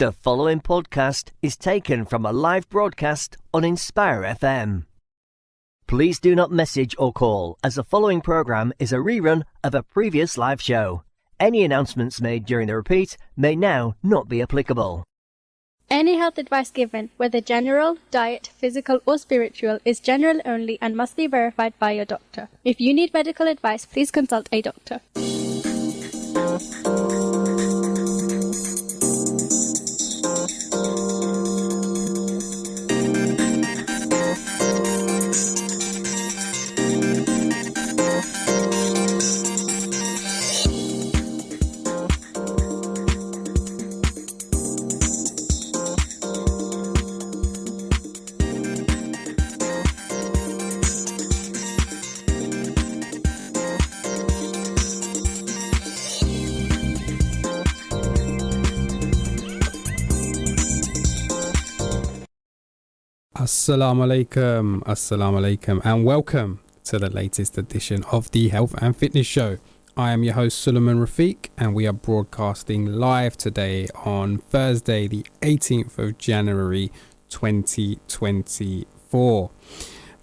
The following podcast is taken from a live broadcast on Inspire FM. Please do not message or call, as the following program is a rerun of a previous live show. Any announcements made during the repeat may now not be applicable. Any health advice given, whether general, diet, physical or spiritual, is general only and must be verified by your doctor. If you need medical advice, please consult a doctor. Assalamu alaikum, and welcome to the latest edition of the Health and Fitness Show. I am your host Suleiman Rafiq, and we are broadcasting live today on Thursday the 18th of January 2024.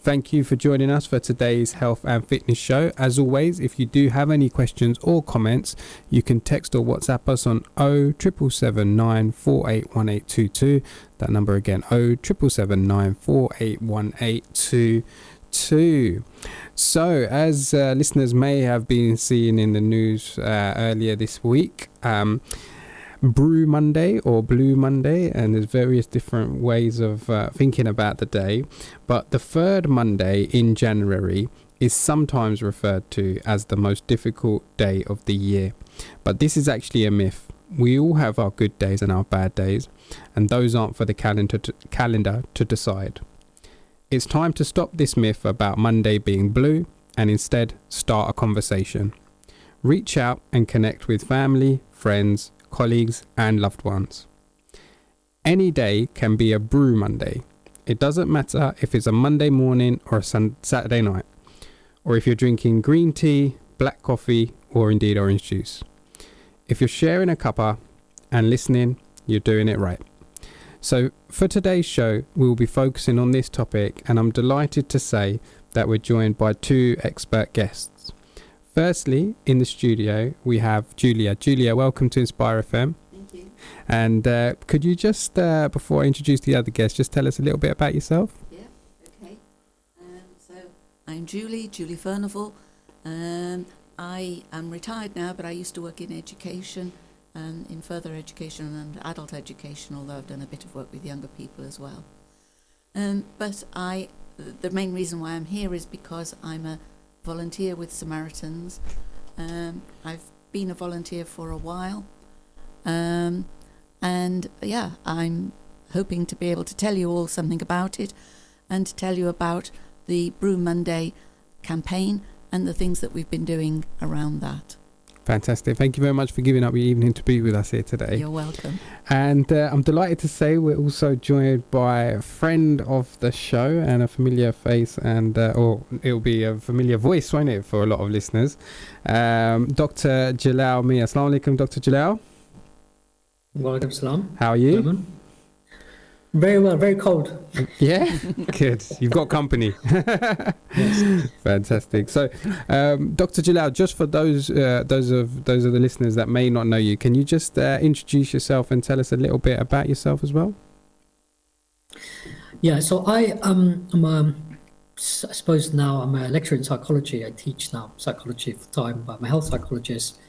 Thank you for joining us for today's Health and Fitness Show. As always, if you do have any questions or comments, you can text or WhatsApp us on 07779 481822. That number again, 07779 481822. So, as listeners may have been seeing in the news earlier this week, Brew Monday or Blue Monday, and there's various different ways of thinking about the day, but the third Monday in January is sometimes referred to as the most difficult day of the year. But this is actually a myth. We all have our good days and our bad days, and those aren't for the calendar to decide. It's time to stop this myth about Monday being blue and instead start a conversation. Reach out and connect with family, friends, colleagues and loved ones. Any day can be a Brew Monday. It doesn't matter if it's a Monday morning or a Saturday night, or if you're drinking green tea, black coffee or indeed orange juice. If you're sharing a cuppa and listening, you're doing it right. So for today's show, we will be focusing on this topic, and I'm delighted to say that we're joined by two expert guests. Firstly, in the studio, we have Julia. Julia, welcome to Inspire FM. Thank you. And could you just, before I introduce the other guests, just tell us a little bit about yourself? Yeah, okay. So I'm Julie Furnival. I am retired now, but I used to work in education and in further education and adult education, although I've done a bit of work with younger people as well. But the main reason why I'm here is because I'm a volunteer with Samaritans. I've been a volunteer for a while, and yeah, I'm hoping to be able to tell you all something about it and to tell you about the Brew Monday campaign and the things that we've been doing around that. Fantastic. Thank you very much for giving up your evening to be with us here today. You're welcome. And I'm delighted to say we're also joined by a friend of the show and a familiar face, and or it'll be a familiar voice, won't it, for a lot of listeners. Dr. Jalal Mia. Assalamu alaikum, Dr. Jalal. Walaikum salam. How are you? Very well, very cold. Yeah, good. You've got company. Yes. Fantastic. So, Dr. Jalal, just for those of the listeners that may not know you, can you just introduce yourself and tell us a little bit about yourself as well? Yeah. So I I suppose now I'm a lecturer in psychology. I teach now psychology full time, but I'm a health psychologist.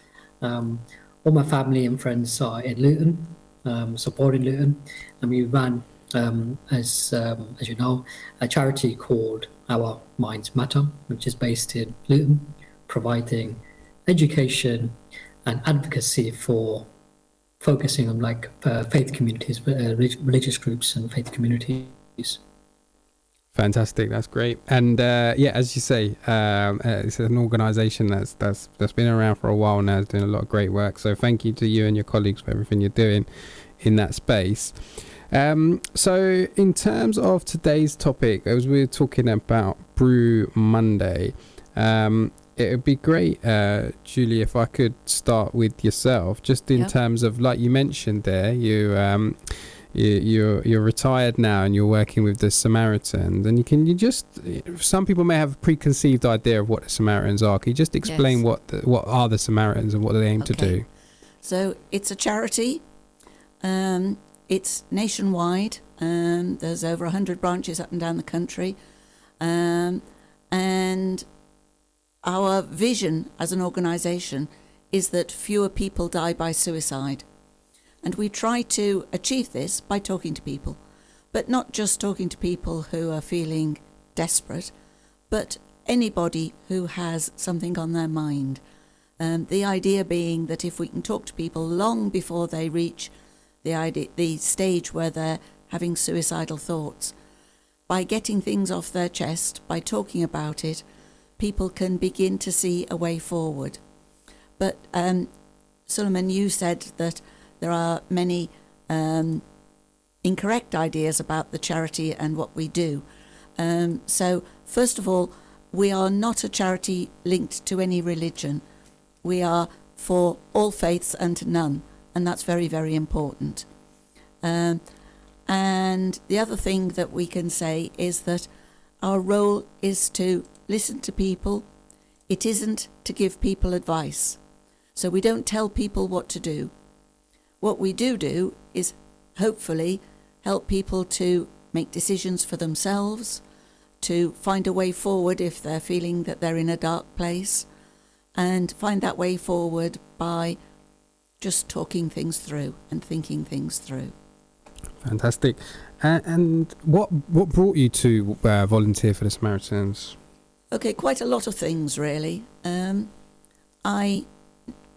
All my family and friends are in Luton, supporting Luton, and we ran, as you know, a charity called Our Minds Matter, which is based in Luton, providing education and advocacy for focusing on faith communities, religious groups and faith communities. Fantastic, that's great. And yeah, as you say, it's an organisation that's been around for a while now, is doing a lot of great work. So thank you to you and your colleagues for everything you're doing in that space. So in terms of today's topic, as we're talking about Brew Monday, it would be great, Julie, if I could start with yourself, just in terms of, like you mentioned there, you're retired now and you're working with the Samaritans, and you just, some people may have a preconceived idea of what the Samaritans are. Can you just explain what are the Samaritans and what do they aim to do? So it's a charity. It's nationwide. There's over 100 branches up and down the country. And our vision as an organisation is that fewer people die by suicide. And we try to achieve this by talking to people, but not just talking to people who are feeling desperate, but anybody who has something on their mind. The idea being that if we can talk to people long before they reach the stage where they're having suicidal thoughts, by getting things off their chest, by talking about it, people can begin to see a way forward. But Suleiman, you said that there are many incorrect ideas about the charity and what we do. So first of all, we are not a charity linked to any religion. We are for all faiths and to none, and that's very, very important. And the other thing that we can say is that our role is to listen to people. It isn't to give people advice. So we don't tell people what to do. What we do is hopefully help people to make decisions for themselves, to find a way forward if they're feeling that they're in a dark place, and find that way forward by just talking things through and thinking things through. Fantastic. And what brought you to volunteer for the Samaritans? Okay, quite a lot of things, really. I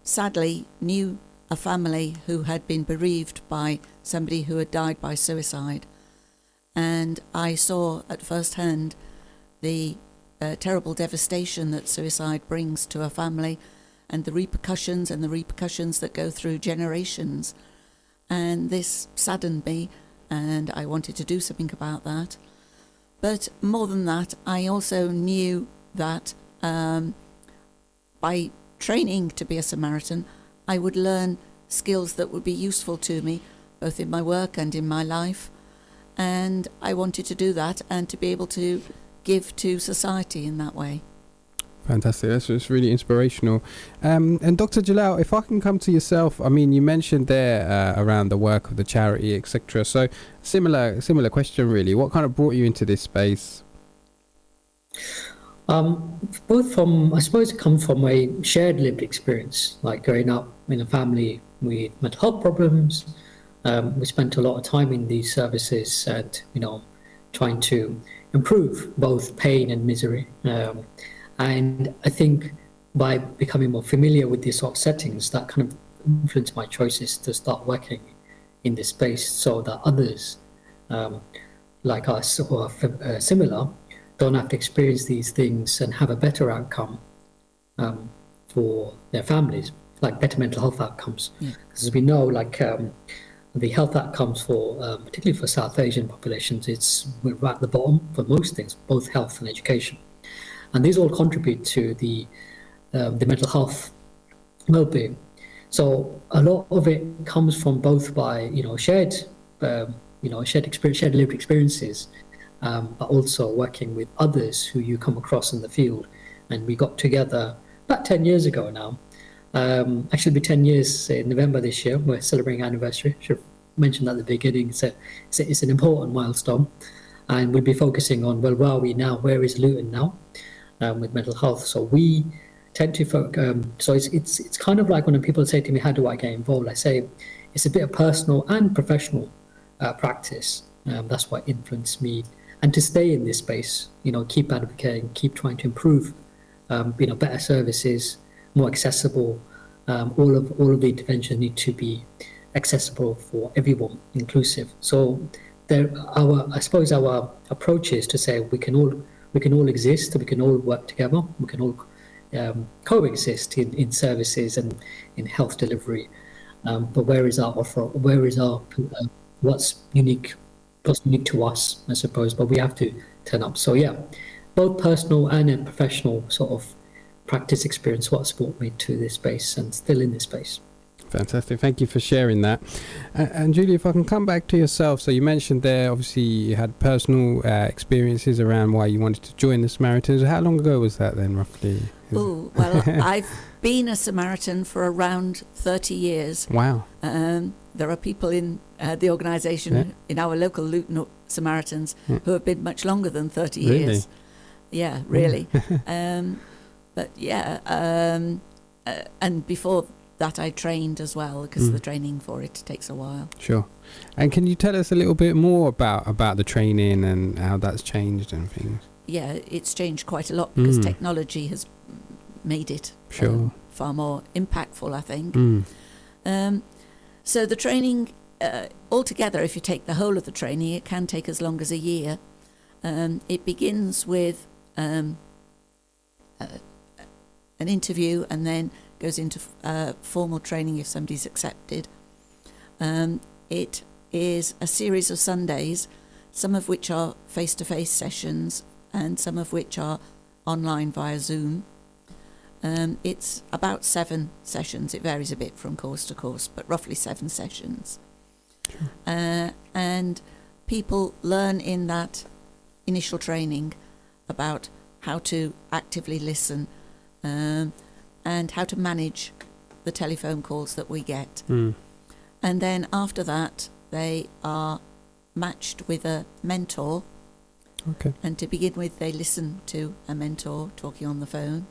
sadly knew a family who had been bereaved by somebody who had died by suicide. And I saw at first hand the terrible devastation that suicide brings to a family, and the repercussions that go through generations. And this saddened me, and I wanted to do something about that. But more than that, I also knew that by training to be a Samaritan, I would learn skills that would be useful to me, both in my work and in my life. And I wanted to do that and to be able to give to society in that way. Fantastic. That's really inspirational. And Dr. Jalal, if I can come to yourself, I mean, you mentioned there around the work of the charity, etc. So similar question, really. What kind of brought you into this space? Both from, I suppose it comes from a shared lived experience, like growing up in a family with mental health problems. We spent a lot of time in these services and, trying to improve both pain and misery. And I think by becoming more familiar with these sort of settings, that kind of influenced my choices to start working in this space so that others like us who are similar don't have to experience these things and have a better outcome for their families, like better mental health outcomes. Because as we know, the health outcomes for, particularly for South Asian populations, we're right at the bottom for most things, both health and education. And these all contribute to the mental health well-being. So a lot of it comes from both by shared experience, shared lived experiences, but also working with others who you come across in the field. And we got together about 10 years ago now. Actually, it'll be 10 years in November this year. We're celebrating anniversary. Should have mentioned at the beginning. So it's an important milestone. And we'll be focusing on, where are we now? Where is Luton now? With mental health. So we tend to so it's kind of like when people say to me, how do I get involved? I say it's a bit of personal and professional practice. That's what influenced me. And to stay in this space, keep advocating, keep trying to improve, better services, more accessible. All of the interventions need to be accessible for everyone, inclusive. So I suppose our approach is to say we can all exist, we can all work together, we can all coexist in services and in health delivery. But where is our offer? Where is our what's unique to us, I suppose? But we have to turn up. So yeah, both personal and professional sort of practice experience what's brought me to this space and still in this space. Fantastic. Thank you for sharing that. And Julie, if I can come back to yourself. So you mentioned there, obviously, you had personal experiences around why you wanted to join the Samaritans. How long ago was that then, roughly? Oh, well, I've been a Samaritan for around 30 years. Wow. There are people in the organisation, in our local Luton Samaritans, who have been much longer than 30 years. Yeah, really. But yeah, and before that I trained as well, because the training for it takes a while. Sure. And can you tell us a little bit more about the training and how that's changed and things? Yeah, it's changed quite a lot because technology has made it far more impactful, I think. So the training, altogether, if you take the whole of the training, it can take as long as a year. It begins with an interview and then goes into formal training if somebody's accepted. It is a series of Sundays, some of which are face-to-face sessions and some of which are online via Zoom. It's about 7 sessions. It varies a bit from course to course, but roughly 7 sessions. And people learn in that initial training about how to actively listen and how to manage the telephone calls that we get. And then after that, they are matched with a mentor. Okay. And to begin with, they listen to a mentor talking on the phone.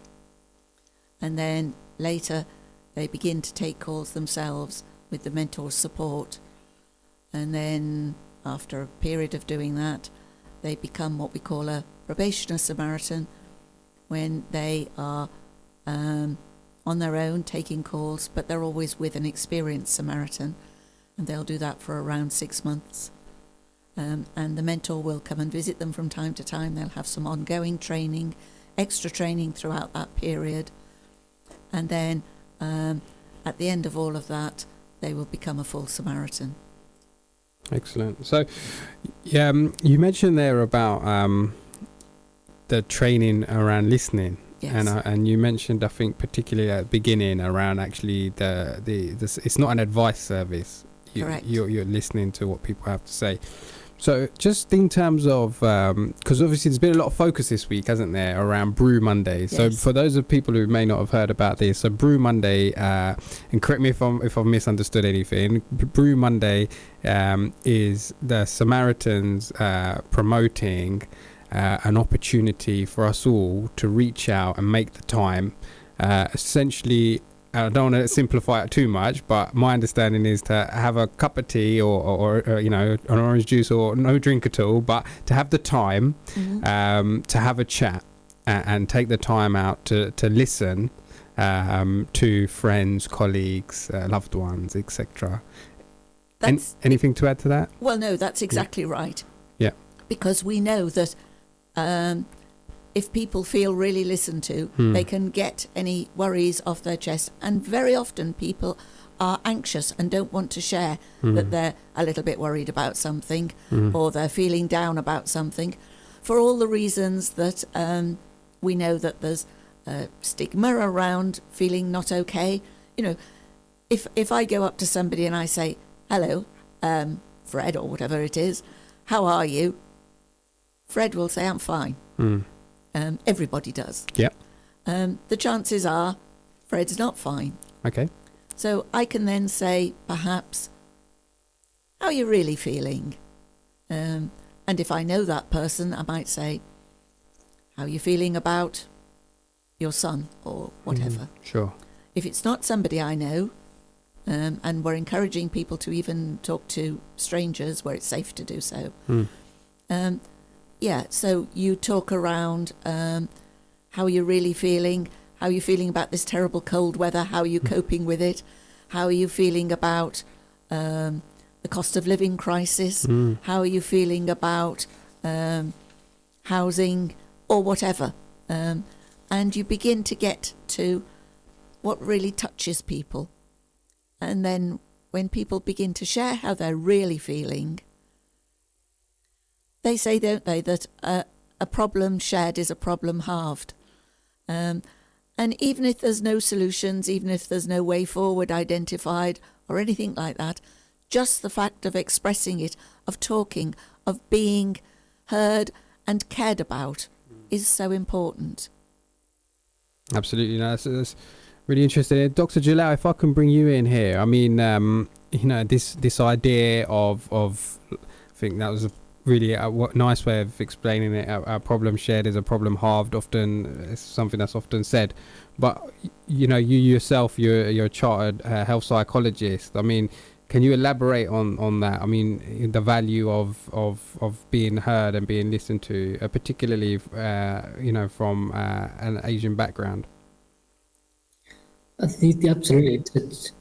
And then later, they begin to take calls themselves with the mentor's support. And then after a period of doing that, they become what we call a probationer Samaritan, when they are on their own taking calls, but they're always with an experienced Samaritan, and they'll do that for around 6 months. And the mentor will come and visit them from time to time. They'll have some ongoing training, extra training throughout that period. And then at the end of all of that, they will become a full Samaritan. Excellent. So you mentioned there about the training around listening. Yes. And you mentioned, I think, particularly at the beginning around actually the it's not an advice service. Correct. You're listening to what people have to say. So just in terms of, because obviously there's been a lot of focus this week, hasn't there, around Brew Monday. Yes. So for those of people who may not have heard about this, so Brew Monday, and correct me if I've misunderstood anything, Brew Monday is the Samaritans promoting an opportunity for us all to reach out and make the time. Essentially, I don't want to simplify it too much, but my understanding is to have a cup of tea or an orange juice or no drink at all, but to have the time to have a chat and take the time out to listen to friends, colleagues, loved ones, etc. Anything to add to that? Well, no, that's exactly right. Yeah. Because we know that if people feel really listened to, they can get any worries off their chest. And very often people are anxious and don't want to share that they're a little bit worried about something or they're feeling down about something, for all the reasons that we know that there's stigma around feeling not okay. You know, if I go up to somebody and I say, hello, Fred, or whatever it is, how are you? Fred will say, I'm fine. Everybody does. Yeah. The chances are Fred's not fine. Okay. So I can then say, perhaps, how are you really feeling? And if I know that person, I might say, how are you feeling about your son or whatever? Sure. If it's not somebody I know, and we're encouraging people to even talk to strangers where it's safe to do so, so you talk around how are you really feeling? How are you feeling about this terrible cold weather? How are you coping with it? How are you feeling about the cost of living crisis? How are you feeling about housing or whatever? And you begin to get to what really touches people. And then when people begin to share how they're really feeling, they say, don't they, that a problem shared is a problem halved. And even if there's no solutions, even if there's no way forward identified or anything like that, just the fact of expressing it, of talking, of being heard and cared about is so important. Absolutely. No, that's really interesting. Dr. Jalal, if I can bring you in here, I mean, this idea of I think that was a really nice way of explaining it. A problem shared is a problem halved. Often it's something that's often said, but you yourself, you're a chartered health psychologist. I mean, can you elaborate on that? I mean, the value of being heard and being listened to, particularly from an Asian background. I think absolutely. It's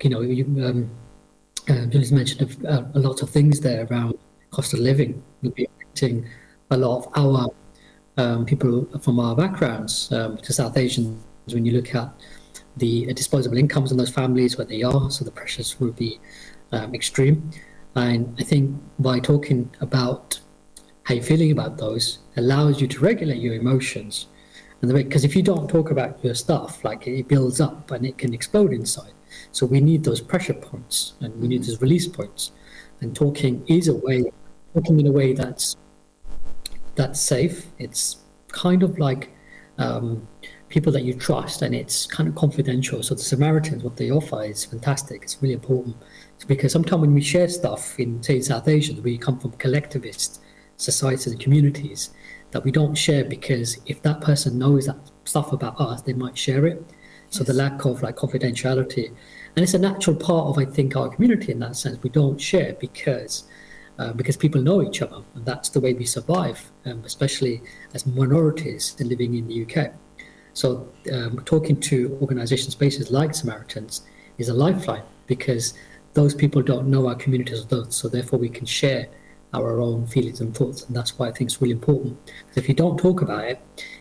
Julie's mentioned a lot of things there around cost of living will be affecting a lot of our people from our backgrounds. To South Asians, when you look at the disposable incomes in those families, where they are, so the pressures will be extreme. And I think by talking about how you're feeling about those allows you to regulate your emotions. And because if you don't talk about your stuff, like, it builds up and it can explode inside. So we need those pressure points and we need those release points. And talking in a way that's safe. It's kind of like people that you trust, and it's kind of confidential. So the Samaritans, what they offer is fantastic. It's really important, because sometimes when we share stuff in, say, South Asia, we come from collectivist societies and communities that we don't share, because if that person knows that stuff about us, they might share it. So yes. The lack of confidentiality, and it's a natural part of, I think, our community in that sense. We don't share because people know each other, and that's the way we survive, especially as minorities living in the UK. So talking to organisation spaces like Samaritans is a lifeline, because those people don't know our communities, so therefore we can share our own feelings and thoughts, and that's why I think it's really important. Because if you don't talk about it,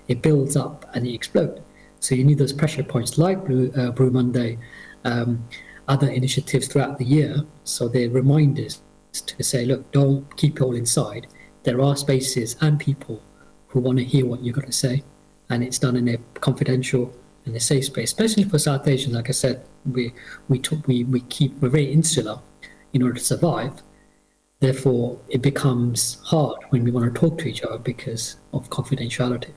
it builds up and it explodes. So you need those pressure points like Brew Monday, other initiatives throughout the year, so they're reminders to say, look, don't keep it all inside. There are spaces and people who want to hear what you've got to say, and it's done in a confidential and a safe space, especially for South Asians. Like I said, we're very insular in order to survive. Therefore, it becomes hard when we want to talk to each other because of confidentiality.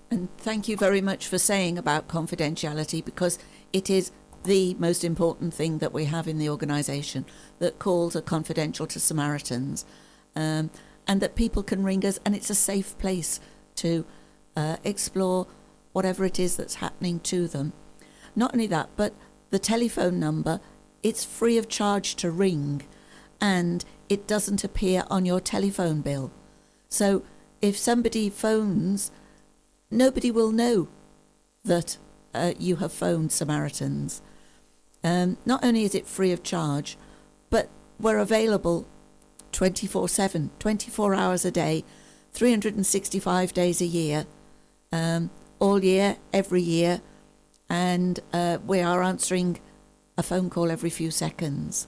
And thank you very much for saying about confidentiality, because it is the most important thing that we have in the organisation, that calls are confidential to Samaritans, and that people can ring us, and it's a safe place to explore whatever it is that's happening to them. Not only that, but the telephone number, it's free of charge to ring, and it doesn't appear on your telephone bill. So if somebody phones, nobody will know that you have phoned Samaritans. Not only is it free of charge, but we're available 24/7, 24 hours a day, 365 days a year, all year, every year, and we are answering a phone call every few seconds.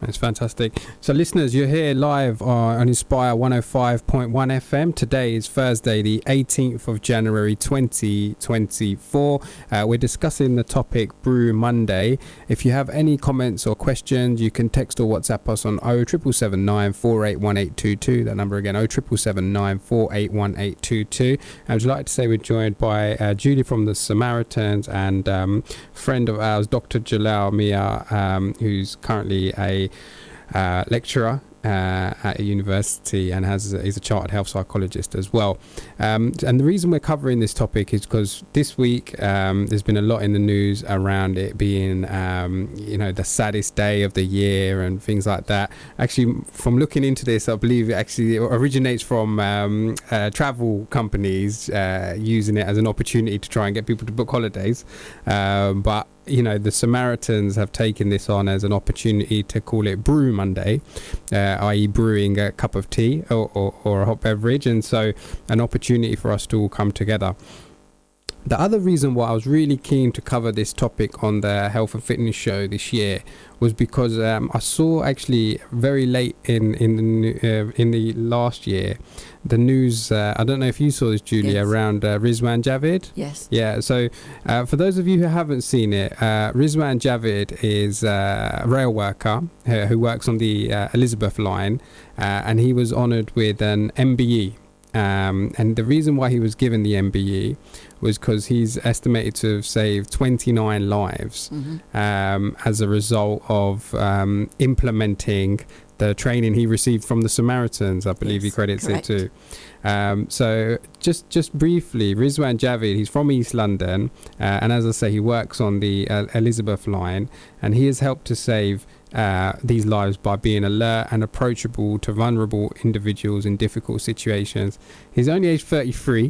That's fantastic. So listeners, you're here live on Inspire 105.1 FM. Today is Thursday, the 18th of January 2024. We're discussing the topic Brew Monday. If you have any comments or questions, you can text or WhatsApp us on 07779 481822. That number again, 07779 481822. I would like to say we're joined by Julie from the Samaritans and friend of ours, Dr. Jalal Mia, who's currently a lecturer at a university and is a chartered health psychologist as well. And the reason we're covering this topic is because this week there's been a lot in the news around it being the saddest day of the year and things like that. Actually, from looking into this, I believe it actually originates from travel companies using it as an opportunity to try and get people to book holidays, but the Samaritans have taken this on as an opportunity to call it Brew Monday, i.e. brewing a cup of tea or a hot beverage, and so an opportunity for us to all come together. The other reason why I was really keen to cover this topic on the Health and Fitness show this year was because I saw actually very late in the last year the news. I don't know if you saw this, Julia, Yes. around Rizwan Javid. Yes. Yeah. So for those of you who haven't seen it, Rizwan Javid is a rail worker who works on the Elizabeth line, and he was honoured with an MBE. And the reason why he was given the MBE was because he's estimated to have saved 29 lives as a result of implementing the training he received from the Samaritans. I believe he Yes, credits correct. it to. So just briefly, Rizwan Javid, he's from East London, and as I say, he works on the Elizabeth line, and he has helped to save these lives by being alert and approachable to vulnerable individuals in difficult situations. He's only aged 33,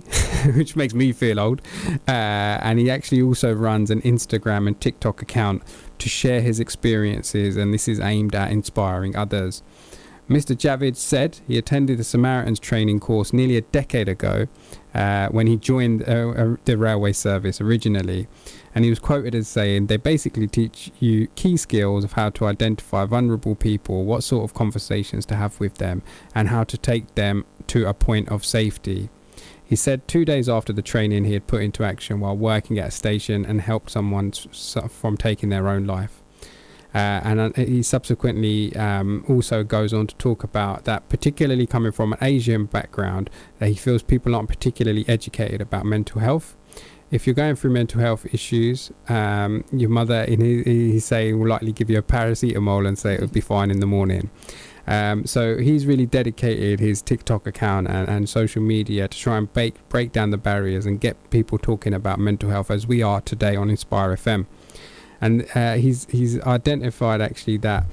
which makes me feel old, and he actually also runs an Instagram and TikTok account to share his experiences, and this is aimed at inspiring others. Mr. Javid said he attended the Samaritans training course nearly a decade ago when he joined the railway service originally. And he was quoted as saying, they basically teach you key skills of how to identify vulnerable people, what sort of conversations to have with them, and how to take them to a point of safety. He said 2 days after the training he had put into action while working at a station and helped someone from taking their own life. And he subsequently also goes on to talk about that, particularly coming from an Asian background, that he feels people aren't particularly educated about mental health. If you're going through mental health issues, your mother, he's saying, will likely give you a paracetamol and say it'll be fine in the morning. So he's really dedicated his TikTok account and social media to try and break down the barriers and get people talking about mental health as we are today on Inspire FM. And he's identified actually that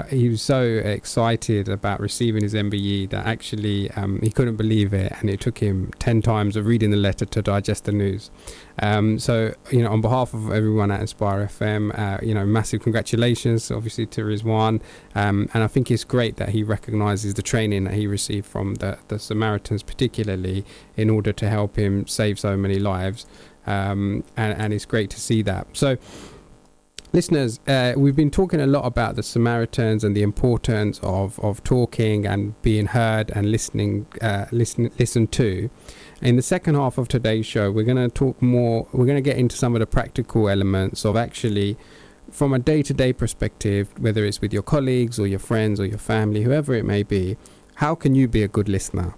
he was so excited about receiving his MBE that actually he couldn't believe it, and it took him 10 times of reading the letter to digest the news. So, on behalf of everyone at Inspire FM, massive congratulations, obviously, to Rizwan. And I think it's great that he recognises the training that he received from the Samaritans, particularly in order to help him save so many lives. And it's great to see that. So, listeners, we've been talking a lot about the Samaritans and the importance of talking and being heard and listened to. In the second half of today's show, we're going to talk more. We're going to get into some of the practical elements of actually, from a day-to-day perspective, whether it's with your colleagues or your friends or your family, whoever it may be, how can you be a good listener?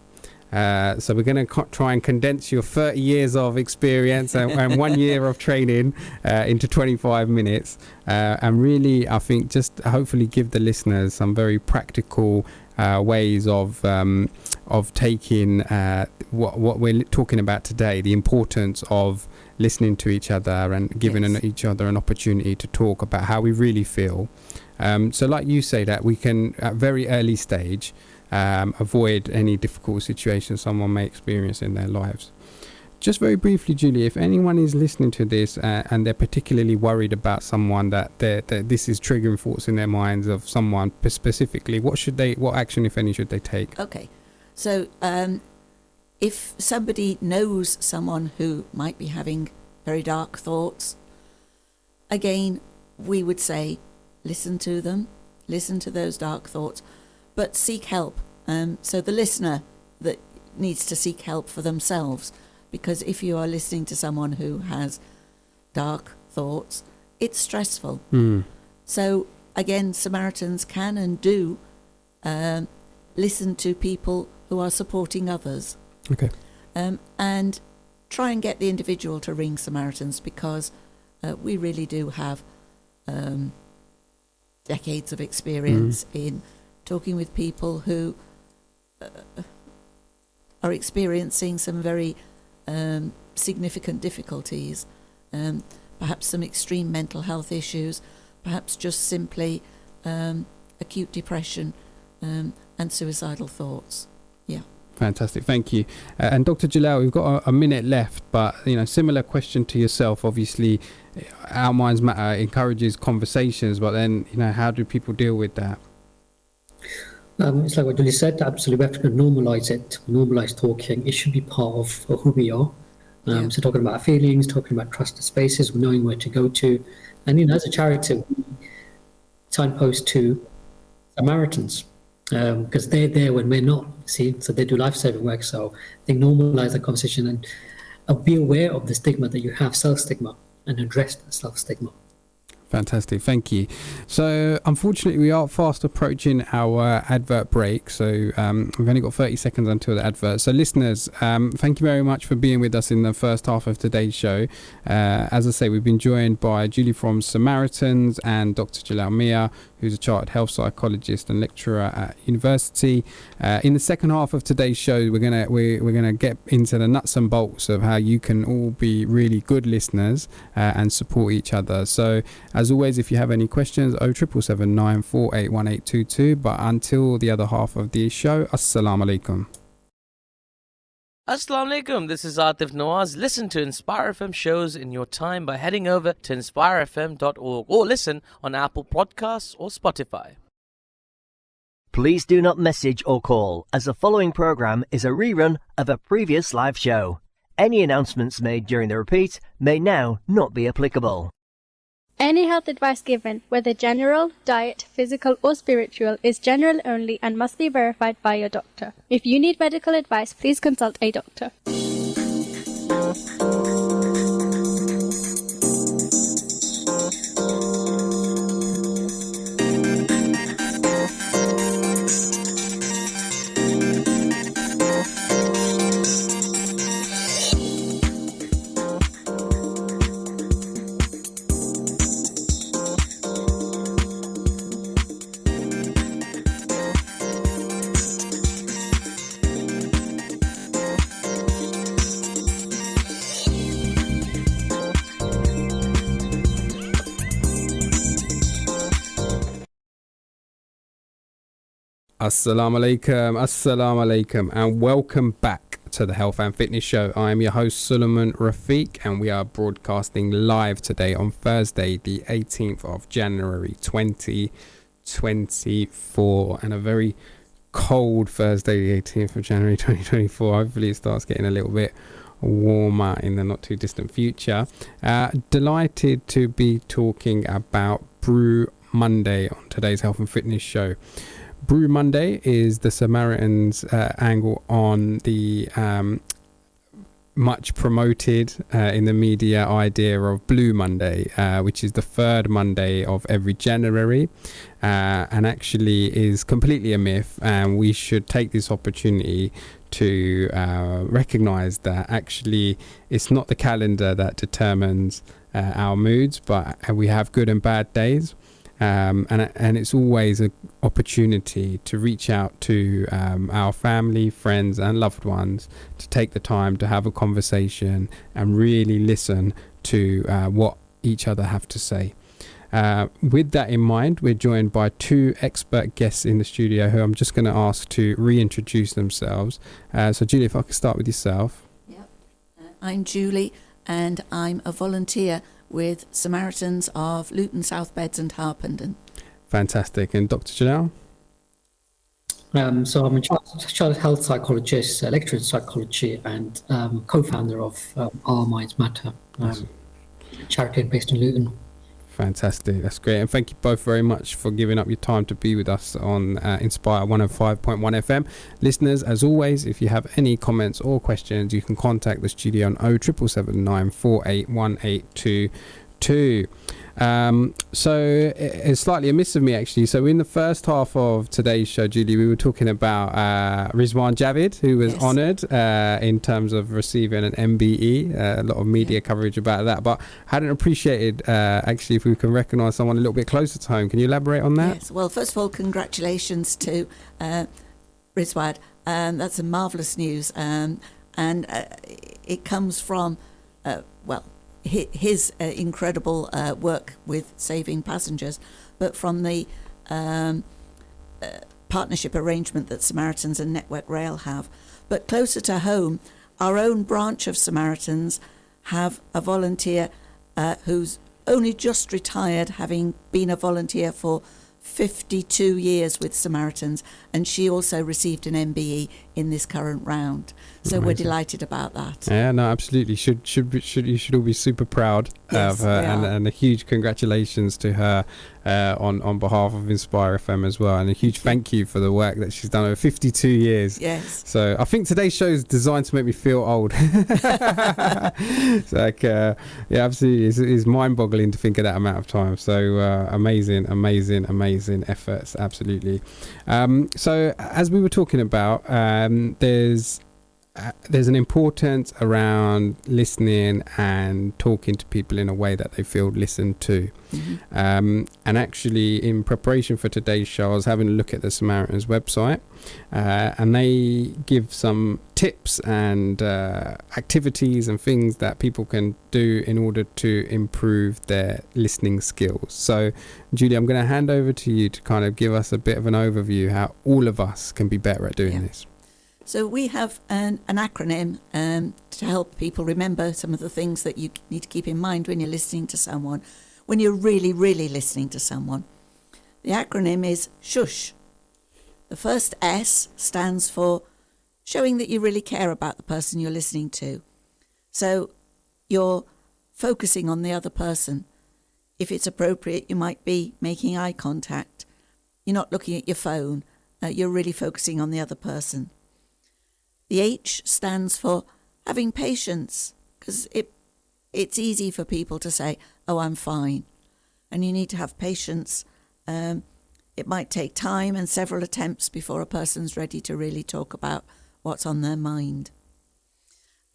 So we're going to try and condense your 30 years of experience and 1 year of training into 25 minutes, and really, I think, just hopefully give the listeners some very practical ways of taking what we're talking about today, the importance of listening to each other and giving each other an opportunity to talk about how we really feel. So like you say, that we can, at a very early stage, avoid any difficult situations someone may experience in their lives. Just very briefly, Julie, if anyone is listening to this and they're particularly worried about someone that this is triggering thoughts in their minds of someone specifically, what action, if any, should they take? Okay, so if somebody knows someone who might be having very dark thoughts, again, we would say, listen to them, listen to those dark thoughts, but seek help. So the listener that needs to seek help for themselves, because if you are listening to someone who has dark thoughts, it's stressful. So again, Samaritans can and do listen to people who are supporting others. Okay. And try and get the individual to ring Samaritans, because we really do have decades of experience in talking with people who are experiencing some very significant difficulties, perhaps some extreme mental health issues, perhaps just simply acute depression and suicidal thoughts. Yeah. Fantastic, thank you. And Dr. Jalal, we've got a minute left, but similar question to yourself. Obviously, Our Minds Matter encourages conversations, but then how do people deal with that? It's like what Julie said, absolutely. We have to normalise it, normalise talking. It should be part of who we are. So talking about feelings, talking about trusted spaces, knowing where to go to. And, as a charity, we signpost to Samaritans because they're there when we're not, see? So they do life-saving work. So they normalize the conversation and be aware of the stigma that you have, self-stigma, and address that self-stigma. Fantastic, thank you. So unfortunately we are fast approaching our advert break, so we've only got 30 seconds until the advert. So listeners, thank you very much for being with us in the first half of today's show. As I say, we've been joined by Julie from Samaritans and Dr. Jalal Mia, who's a chartered health psychologist and lecturer at university. In the second half of today's show, we're gonna get into the nuts and bolts of how you can all be really good listeners and support each other. So as always, if you have any questions, 07779 9481822. But until the other half of the show, Assalamu alaikum. Assalamu alaikum, this is Atif Nawaz. Listen to Inspire FM shows in your time by heading over to inspirefm.org or listen on Apple Podcasts or Spotify. Please do not message or call, as the following program is a rerun of a previous live show. Any announcements made during the repeat may now not be applicable. Any health advice given, whether general, diet, physical, or spiritual, is general only and must be verified by your doctor. If you need medical advice, please consult a doctor. Assalamu alaikum, and welcome back to the Health and Fitness Show. I am your host Suleiman Rafiq, and we are broadcasting live today on Thursday the 18th of January 2024, and a very cold Thursday the 18th of January 2024. Hopefully it starts getting a little bit warmer in the not too distant future. Delighted to be talking about Brew Monday on today's Health and Fitness Show. Brew Monday is the Samaritans angle on the much promoted in the media idea of Blue Monday, which is the third Monday of every January, and actually is completely a myth, and we should take this opportunity to recognize that actually it's not the calendar that determines our moods, but we have good and bad days. And it's always an opportunity to reach out to our family, friends and loved ones, to take the time to have a conversation and really listen to what each other have to say. With that in mind, we're joined by two expert guests in the studio who I'm just going to ask to reintroduce themselves. So Julie, if I could start with yourself. Yep. I'm Julie, and I'm a volunteer with Samaritans of Luton, South Beds and Harpenden. Fantastic. And Dr. Jalal? So I'm a child health psychologist, lecturer in psychology, and co-founder of Our Minds Matter, charity based in Luton. Fantastic, that's great, and thank you both very much for giving up your time to be with us on Inspire 105.1 FM. Listeners, as always, if you have any comments or questions, you can contact the studio on 07779 9481822. So it's slightly amiss of me actually. So in the first half of today's show, Julie, we were talking about Rizwan Javid, who was honoured in terms of receiving an MBE. A lot of media coverage about that, but hadn't appreciated actually if we can recognise someone a little bit closer to home. Can you elaborate on that? Yes. Well, first of all, congratulations to Rizwan. That's some marvellous news, and it comes from his incredible work with saving passengers, but from the partnership arrangement that Samaritans and Network Rail have. But closer to home, our own branch of Samaritans have a volunteer who's only just retired, having been a volunteer for 52 years with Samaritans, and she also received an MBE in this current round. So Amazing. we're delighted about that. Yeah, no, absolutely. You should all be super proud Yes, of her, we are. and a huge congratulations to her on behalf of Inspire FM as well, and a huge thank you for the work that she's done over 52 years. Yes. So I think today's show is designed to make me feel old. It's like, yeah, absolutely, it's mind-boggling to think of that amount of time. So amazing efforts, absolutely. So as we were talking about, there's an importance around listening and talking to people in a way that they feel listened to. Mm-hmm. And actually, in preparation for today's show, I was having a look at the Samaritans website, and they give some tips and activities and things that people can do in order to improve their listening skills. So, Julie, I'm going to hand over to you to kind of give us a bit of an overview how all of us can be better at doing this. So we have an acronym to help people remember some of the things that you need to keep in mind when you're listening to someone, when you're really, really listening to someone. The acronym is SHUSH. The first S stands for showing that you really care about the person you're listening to. So you're focusing on the other person. If it's appropriate, you might be making eye contact. You're not looking at your phone. You're really focusing on the other person. The H stands for having patience, because it's easy for people to say, oh, I'm fine. And you need to have patience. It might take time and several attempts before a person's ready to really talk about what's on their mind.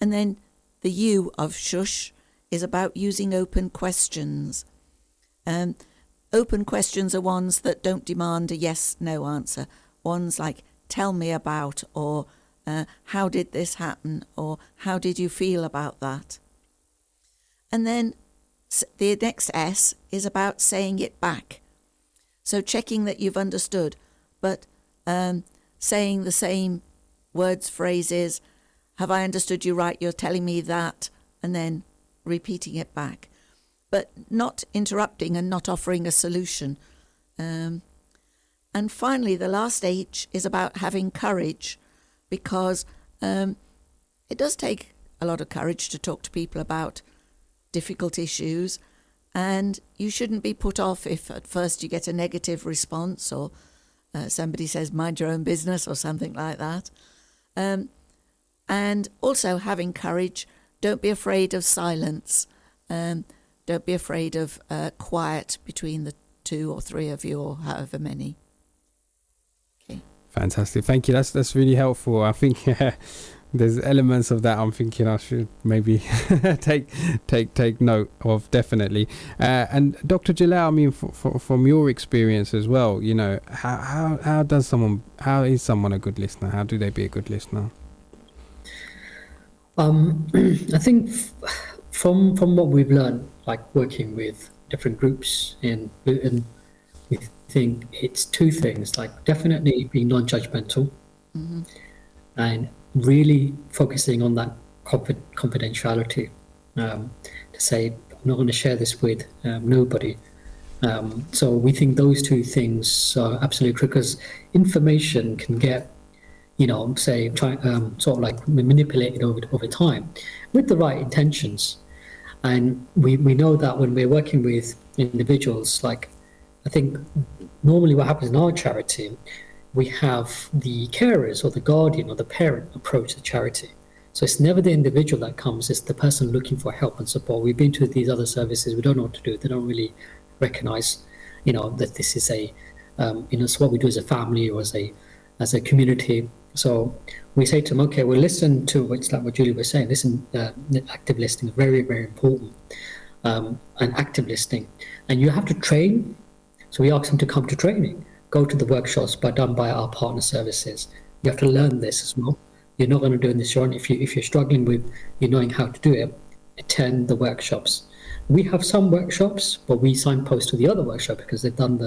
And then the U of SHUSH is about using open questions. Open questions are ones that don't demand a yes-no answer. Ones like, tell me about, or how did this happen, or how did you feel about that? And then the next S is about saying it back. So checking that you've understood, but saying the same words, phrases. Have I understood you right? You're telling me that, and then repeating it back. But not interrupting and not offering a solution. And finally, the last H is about having courage, because it does take a lot of courage to talk to people about difficult issues, and you shouldn't be put off if at first you get a negative response, or somebody says mind your own business or something like that. And also having courage, don't be afraid of silence, don't be afraid of quiet between the 2 or 3 of you, or however many. Fantastic, thank you. That's really helpful. I think there's elements of that I'm thinking I should maybe take note of, definitely. And Dr. Jalal, I mean, from your experience as well, you know, how is someone a good listener? How do they be a good listener? I think from what we've learned, like working with different groups in Luton, we think it's 2 things, like definitely being non-judgmental, Mm-hmm. and really focusing on that confidentiality, to say, I'm not going to share this with nobody. So we think those 2 things are absolutely critical, because information can get, sort of like manipulated over time with the right intentions. And we know that when we're working with individuals, like, I think normally what happens in our charity, we have the carers or the guardian or the parent approach the charity. So it's never the individual that comes, it's the person looking for help and support. We've been to these other services, we don't know what to do. They don't really recognize, that this is so what we do as a family or as a community. So we say to them, okay, we'll listen to, it's like what Julie was saying, active listening is very, very important, and active listening. And you have to train. So we ask them to come to training, go to the workshops done by our partner services. You have to learn this as well. You're not going to do it this on. If you're struggling with knowing how to do it, attend the workshops. We have some workshops, but we signpost to the other workshop because they've done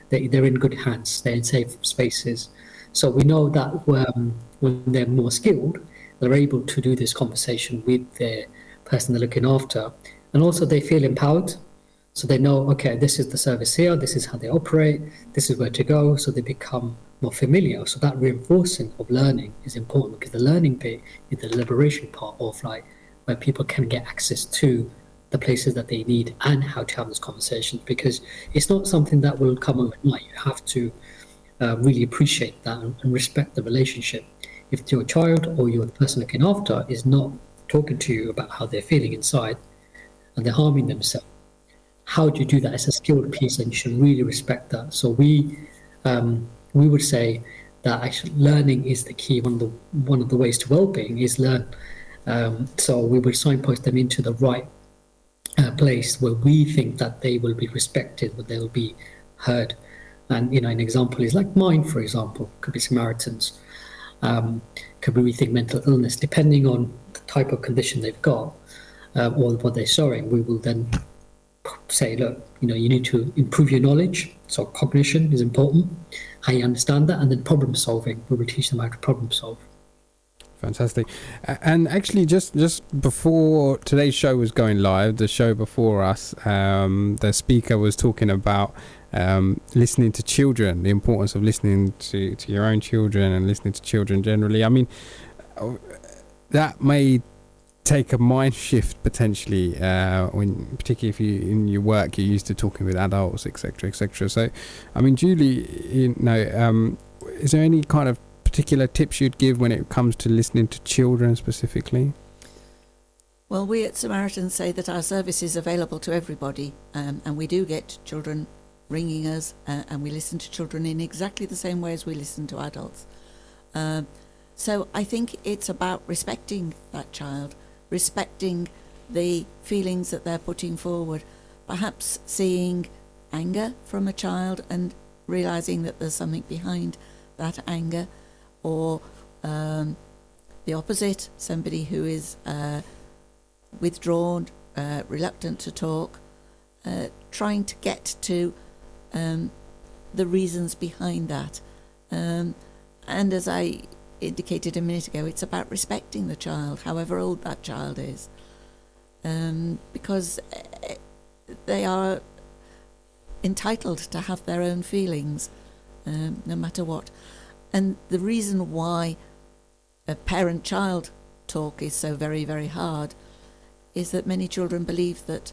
they're in good hands, they're in safe spaces. So we know that when they're more skilled, they're able to do this conversation with the person they're looking after, and also they feel empowered. So they know, okay, this is the service here, this is how they operate, this is where to go, so they become more familiar. So that reinforcing of learning is important, because the learning bit is the liberation part of like where people can get access to the places that they need and how to have this conversation, because it's not something that will come overnight. You have to really appreciate that and respect the relationship. If your child or your person looking after is not talking to you about how they're feeling inside and they're harming themselves, how do you do that? It's a skilled piece, and you should really respect that. So we would say that actually learning is the key. One of the ways to well-being is learn. So we would signpost them into the right place where we think that they will be respected, where they will be heard. And an example is like mine, for example, could be Samaritans, could be, we think, mental illness, depending on the type of condition they've got or what they're showing. We will then say, look, you need to improve your knowledge. So cognition is important, how you understand that, and then problem solving. We will teach them how to problem solve. Fantastic. And actually, just before today's show was going live, the show before us, the speaker was talking about listening to children, the importance of listening to your own children and listening to children generally. I mean, that may take a mind shift potentially, particularly if you in your work you're used to talking with adults, etc. So, I mean, Julie, is there any kind of particular tips you'd give when it comes to listening to children specifically? Well, we at Samaritans say that our service is available to everybody, and we do get children ringing us, and we listen to children in exactly the same way as we listen to adults. So I think it's about respecting that child, respecting the feelings that they're putting forward, perhaps seeing anger from a child and realising that there's something behind that anger, or the opposite, somebody who is withdrawn, reluctant to talk, trying to get to the reasons behind that. And as I indicated a minute ago, it's about respecting the child, however old that child is, because they are entitled to have their own feelings, no matter what. And the reason why a parent-child talk is so very, very hard is that many children believe that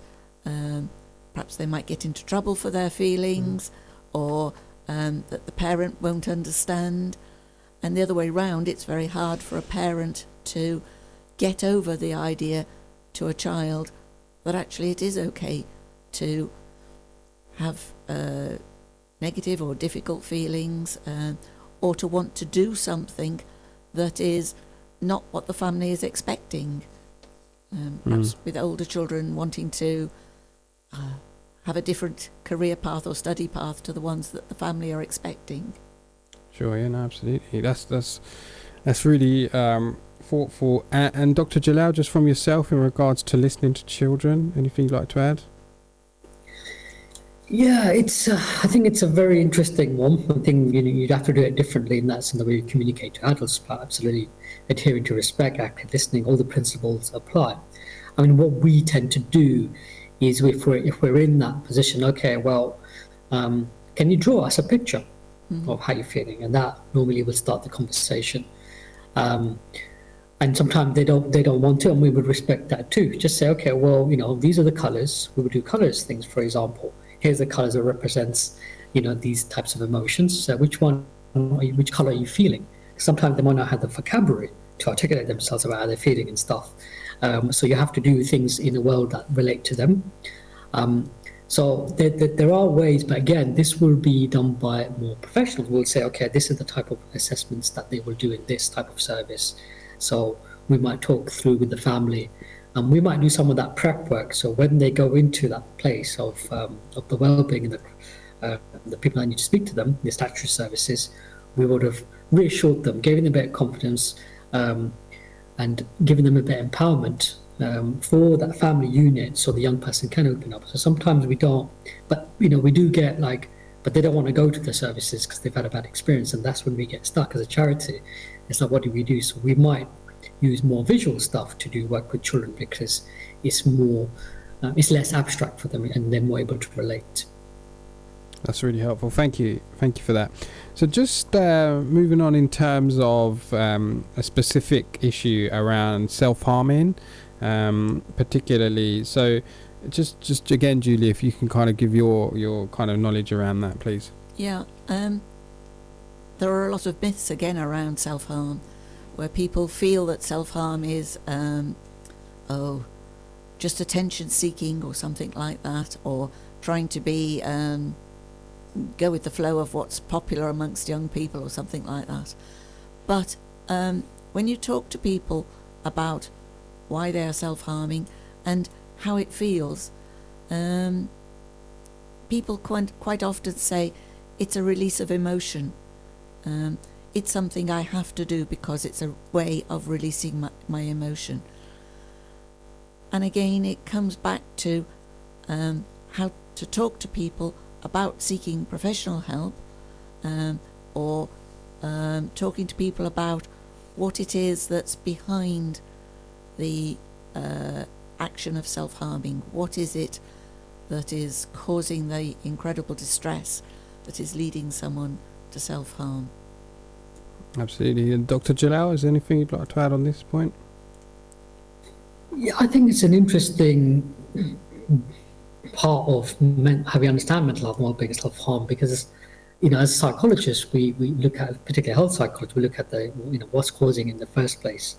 perhaps they might get into trouble for their feelings, or that the parent won't understand. And the other way round, it's very hard for a parent to get over the idea to a child that actually it is okay to have negative or difficult feelings, or to want to do something that is not what the family is expecting. Perhaps with older children wanting to have a different career path or study path to the ones that the family are expecting. Sure, yeah, no, absolutely. That's really thoughtful. And Dr. Jalal, just from yourself in regards to listening to children, anything you'd like to add? Yeah, it's. I think it's a very interesting one. I think you'd have to do it differently, and that's in the way you communicate to adults. But absolutely, adhering to respect, active listening, all the principles apply. I mean, what we tend to do is, if we're in that position, okay, well, can you draw us a picture of how you're feeling? And that normally will start the conversation. And sometimes they don't want to, and we would respect that too. Just say, okay, well, these are the colours. We would do colours things, for example. Here's the colours that represents, these types of emotions. So which colour are you feeling? Sometimes they might not have the vocabulary to articulate themselves about how they're feeling and stuff. So you have to do things in a world that relate to them. So there are ways, but again, this will be done by more professionals. We'll say, okay, this is the type of assessments that they will do in this type of service. So we might talk through with the family. We might do some of that prep work. So when they go into that place of the well-being and the people that need to speak to them, the statutory services, we would have reassured them, given them a bit of confidence, and given them a bit of empowerment for that family unit, so the young person can open up. So sometimes we don't, but we do get but they don't want to go to the services because they've had a bad experience, and that's when we get stuck as a charity. It's like, what do we do? So we might use more visual stuff to do work with children, because it's more it's less abstract for them, and they're more able to relate. That's really helpful. Thank you for that. So just moving on in terms of a specific issue around self-harming, particularly. So just again, Julie, if you can kind of give your kind of knowledge around that, please. Yeah, there are a lot of myths again around self-harm, where people feel that self-harm is just attention seeking or something like that, or trying to be go with the flow of what's popular amongst young people or something like that. But when you talk to people about why they are self-harming and how it feels, people quite often say it's a release of emotion. It's something I have to do because it's a way of releasing my emotion. And again, it comes back to how to talk to people about seeking professional help, or talking to people about what it is that's behind the action of self-harming. What is it that is causing the incredible distress that is leading someone to self-harm? Absolutely. And Dr. Jalal, is there anything you'd like to add on this point? Yeah, I think it's an interesting part of how we understand mental health and well-being and self-harm, because as psychologists we look at, particularly health psychology, we look at the what's causing in the first place.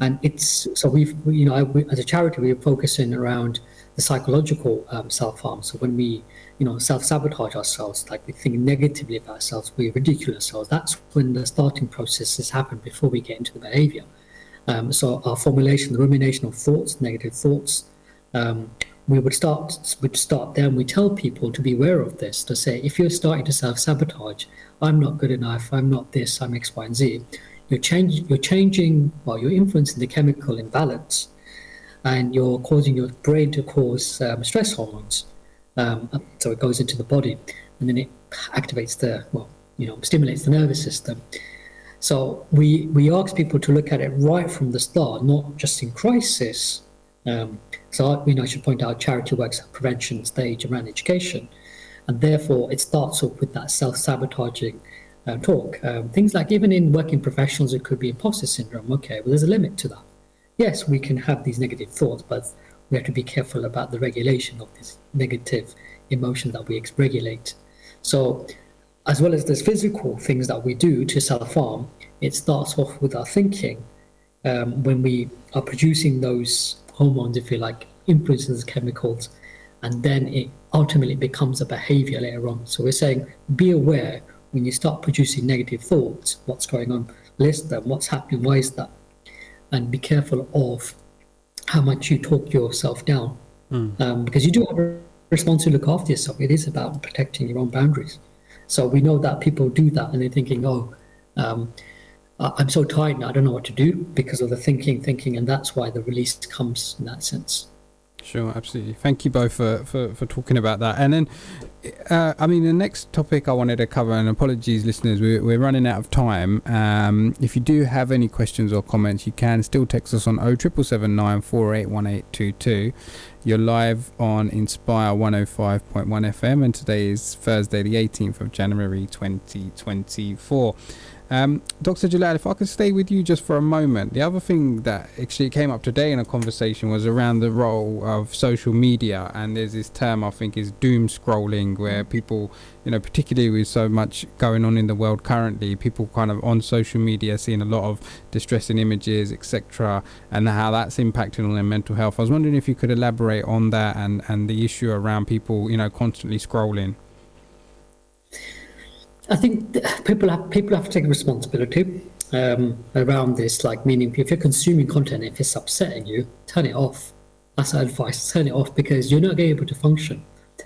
And it's so we as a charity we're focusing around the psychological self-harm. So when we self-sabotage ourselves, like we think negatively about ourselves, we ridicule ourselves, that's when the starting processes happen before we get into the behavior. So our formulation, the rumination of thoughts, negative thoughts, we'd start there, and we tell people to be aware of this, to say, if you're starting to self-sabotage, I'm not good enough, I'm not this, I'm X, Y, and Z, you're changing, you're influencing the chemical imbalance, and you're causing your brain to cause stress hormones. So it goes into the body, and then it activates stimulates the nervous system. So we ask people to look at it right from the start, not just in crisis. So I should point out, charity works at prevention stage around education, and therefore it starts off with that self-sabotaging talk. Things like, even in working professionals, it could be imposter syndrome. Okay, well, there's a limit to that. Yes, we can have these negative thoughts, but we have to be careful about the regulation of this negative emotion that we regulate. So as well as there's physical things that we do to self-harm, it starts off with our thinking. When we are producing those hormones, if you like, influences chemicals, and then it ultimately becomes a behavior later on. So we're saying, be aware when you start producing negative thoughts, what's going on, list them, what's happening, why is that, and be careful of how much you talk yourself down. Because you do have a responsibility to look after yourself. It is about protecting your own boundaries. So we know that people do that, and they're thinking, I'm so tired now, I don't know what to do, because of the thinking, and that's why the release comes in that sense. Sure, absolutely. Thank you both for talking about that. And then, the next topic I wanted to cover, and apologies, listeners, we're running out of time. If you do have any questions or comments, you can still text us on 07779 481822. You're live on Inspire 105.1 FM, and today is Thursday, the 18th of January 2024. Dr. Jalal, if I could stay with you just for a moment. The other thing that actually came up today in a conversation was around the role of social media, and there's this term I think is doom scrolling, where people, particularly with so much going on in the world currently, people kind of on social media seeing a lot of distressing images, etc., and how that's impacting on their mental health. I was wondering if you could elaborate on that and the issue around people, constantly scrolling. I think people have to take responsibility around this, like, meaning if you're consuming content, if it's upsetting you, turn it off. That's advice, turn it off, because you're not going to be able to function.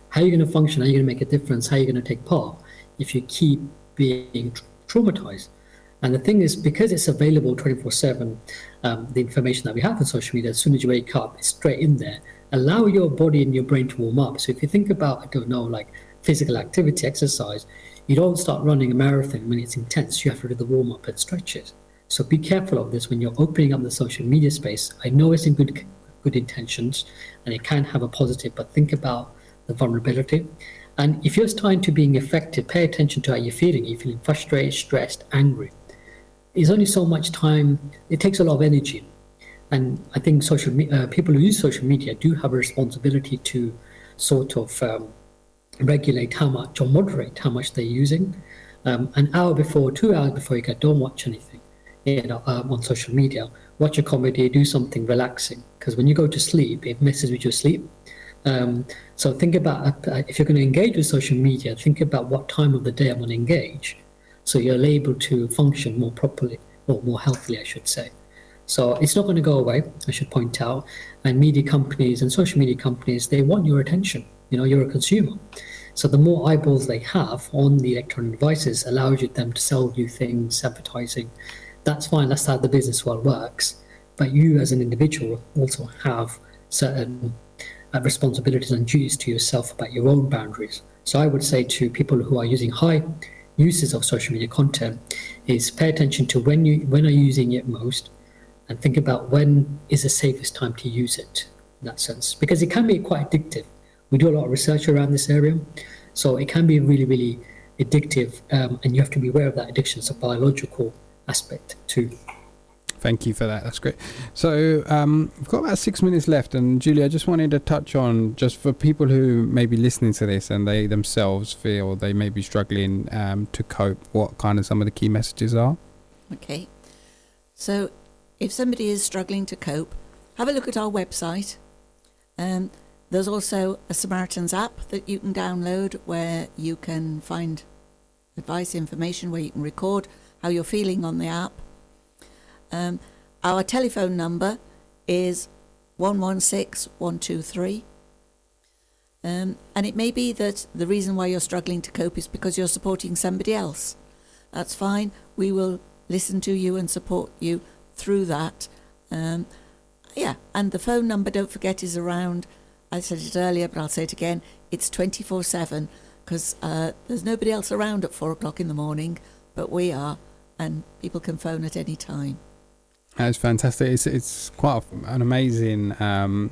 How are you going to function? How are you going to make a difference? How are you going to take part if you keep being traumatized? And the thing is, because it's available 24/7, the information that we have on social media, as soon as you wake up, it's straight in there. Allow your body and your brain to warm up. So if you think about, like physical activity, exercise, you don't start running a marathon when it's intense. You have to do the warm-up and stretches. So be careful of this when you're opening up the social media space. I know it's in good good intentions, and it can have a positive, but think about the vulnerability. And if you're starting to being affected, pay attention to how you're feeling. You're feeling frustrated, stressed, angry. There's only so much time. It takes a lot of energy. And I think people who use social media do have a responsibility to sort of regulate how much or moderate how much they're using. An hour before, 2 hours before you go, don't watch anything on social media. Watch a comedy, do something relaxing. Because when you go to sleep, it messes with your sleep. So think about, if you're going to engage with social media, think about what time of the day I'm going to engage, so you're able to function more properly, or more healthily, I should say. So it's not going to go away, I should point out. And media companies and social media companies, they want your attention. You're a consumer. So the more eyeballs they have on the electronic devices allows them to sell you things, advertising. That's fine, that's how the business world works. But you as an individual also have certain responsibilities and duties to yourself about your own boundaries. So I would say to people who are using high uses of social media content is pay attention to when are you using it most, and think about when is the safest time to use it in that sense, because it can be quite addictive. We do a lot of research around this area, so it can be really, really addictive, and you have to be aware of that addiction. It's a biological aspect too. Thank you for that. That's great. So we've got about 6 minutes left, and Julie, I just wanted to touch on, just for people who may be listening to this and they themselves feel they may be struggling to cope, what kind of some of the key messages are. Okay, so if somebody is struggling to cope, have a look at our website. There's also a Samaritans app that you can download, where you can find advice, information, where you can record how you're feeling on the app. Our telephone number is 116 123. And it may be that the reason why you're struggling to cope is because you're supporting somebody else. That's fine. We will listen to you and support you through that. And the phone number, don't forget, is around. I said it earlier, but I'll say it again. It's 24/7, because there's nobody else around at 4 o'clock in the morning, but we are, and people can phone at any time. That's fantastic. It's quite an amazing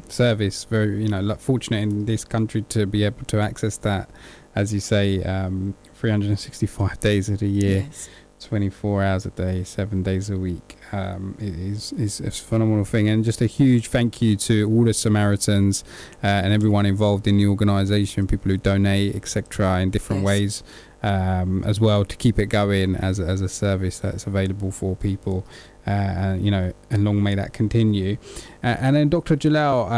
service. Very, fortunate in this country to be able to access that, as you say, 365 days of the year, yes. 24 hours a day, 7 days a week. It is a phenomenal thing, and just a huge thank you to all the Samaritans and everyone involved in the organisation, people who donate, etc., in different ways. As well, to keep it going as a service that's available for people, and long may that continue. And then Dr. Jalal,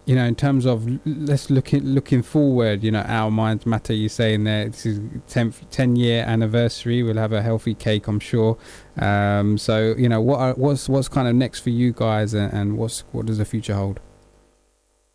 in terms of let's looking forward, Our Minds Matter, you're saying there, this is 10-year anniversary. We'll have a healthy cake, I'm sure. So what's kind of next for you guys, and what does the future hold?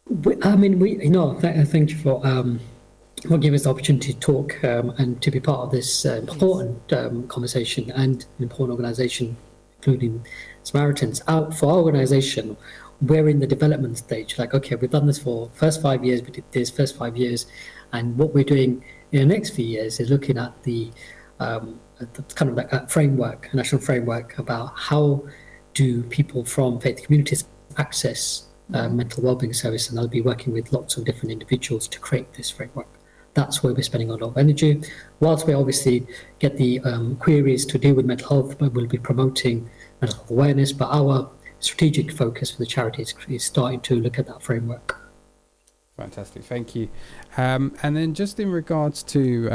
Thank you for giving us the opportunity to talk and to be part of this important conversation and an important organisation, including Samaritans. For our organisation, we're in the development stage. We've done this for first 5 years, we did this first 5 years, and what we're doing in the next few years is looking at the kind of like a framework, a national framework about how do people from faith communities access mental wellbeing service, and I'll be working with lots of different individuals to create this framework. That's where we're spending a lot of energy. Whilst we obviously get the queries to deal with mental health, but we'll be promoting mental health awareness. But our strategic focus for the charity is starting to look at that framework. Fantastic, thank you. And then just in regards to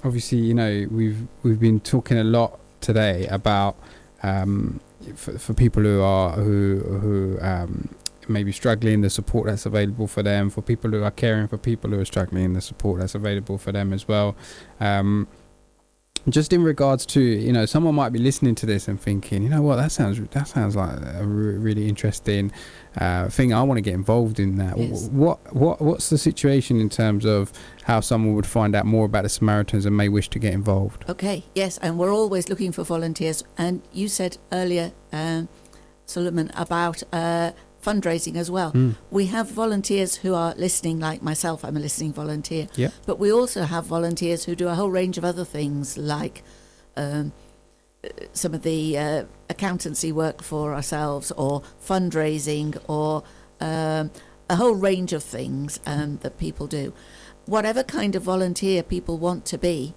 obviously, we've been talking a lot today about for people who maybe struggling, the support that's available for them, for people who are caring for people who are struggling, the support that's available for them as well. Just in regards to, someone might be listening to this and thinking, that sounds like a really interesting thing. I want to get involved in that. Yes. What's the situation in terms of how someone would find out more about the Samaritans and may wish to get involved? Okay, yes, and we're always looking for volunteers. And you said earlier, Suleiman, about fundraising as well. We have volunteers who are listening, like myself. I'm a listening volunteer. Yeah. But we also have volunteers who do a whole range of other things, like some of the accountancy work for ourselves, or fundraising, or a whole range of things that people do. Whatever kind of volunteer people want to be,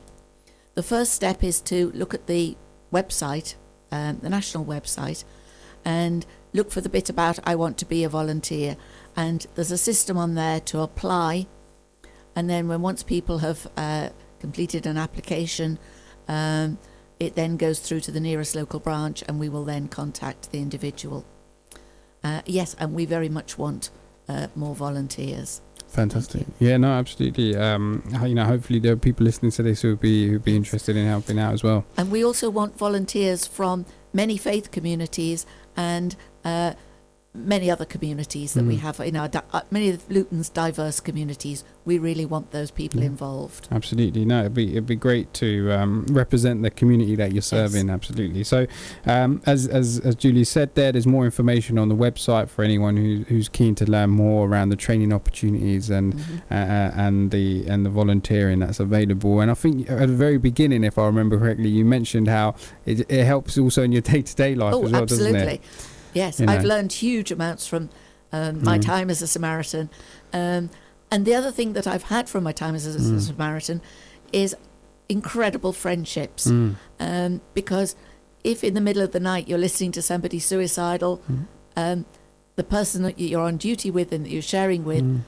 the first step is to look at the website, the national website, and look for the bit about I want to be a volunteer. And there's a system on there to apply. And then once people have completed an application, it then goes through to the nearest local branch, and we will then contact the individual. Yes, and we very much want more volunteers. Fantastic. Yeah, no, absolutely. Hopefully there are people listening to this who'd be interested in helping out as well. And we also want volunteers from many faith communities and many other communities that we have in our many of Luton's diverse communities. We really want those people involved. Absolutely. No, it'd be great to represent the community that you're serving. Yes. Absolutely. So as Julie said there's more information on the website for anyone who's keen to learn more around the training opportunities and the volunteering that's available. And I think at the very beginning, if I remember correctly, you mentioned how it helps also in your day-to-day life as well, absolutely. Doesn't it? Yes, I've learned huge amounts from my time as a Samaritan. And the other thing that I've had from my time as a Samaritan is incredible friendships. Because if in the middle of the night you're listening to somebody suicidal, the person that you're on duty with and that you're sharing with,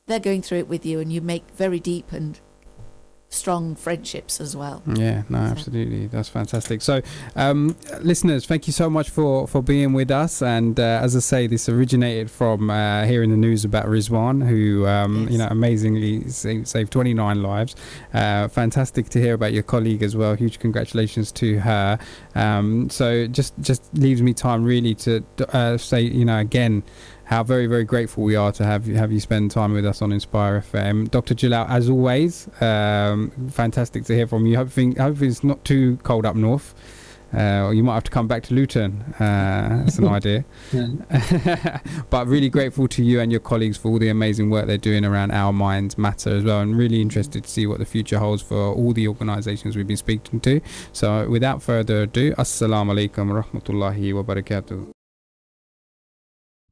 they're going through it with you, and you make very deep and strong friendships as well. Yeah, no, absolutely. That's fantastic. So listeners, thank you so much for being with us. And as I say, this originated from hearing the news about Rizwan, who amazingly saved 29 lives. Fantastic to hear about your colleague as well. Huge congratulations to her. So just leaves me time really to say, again, how very, very grateful we are to have you spend time with us on Inspire FM. Dr. Jalal, as always, fantastic to hear from you. Hopefully it's not too cold up north. Or you might have to come back to Luton. That's an idea. But really grateful to you and your colleagues for all the amazing work they're doing around Our Minds Matter as well, and really interested to see what the future holds for all the organisations we've been speaking to. So without further ado, Assalamu alaikum wa rahmatullahi wa barakatuh.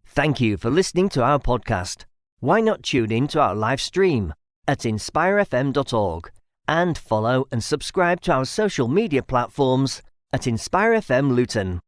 Thank you for listening to our podcast. Why not tune in to our live stream at inspirefm.org and follow and subscribe to our social media platforms at Inspire FM Luton.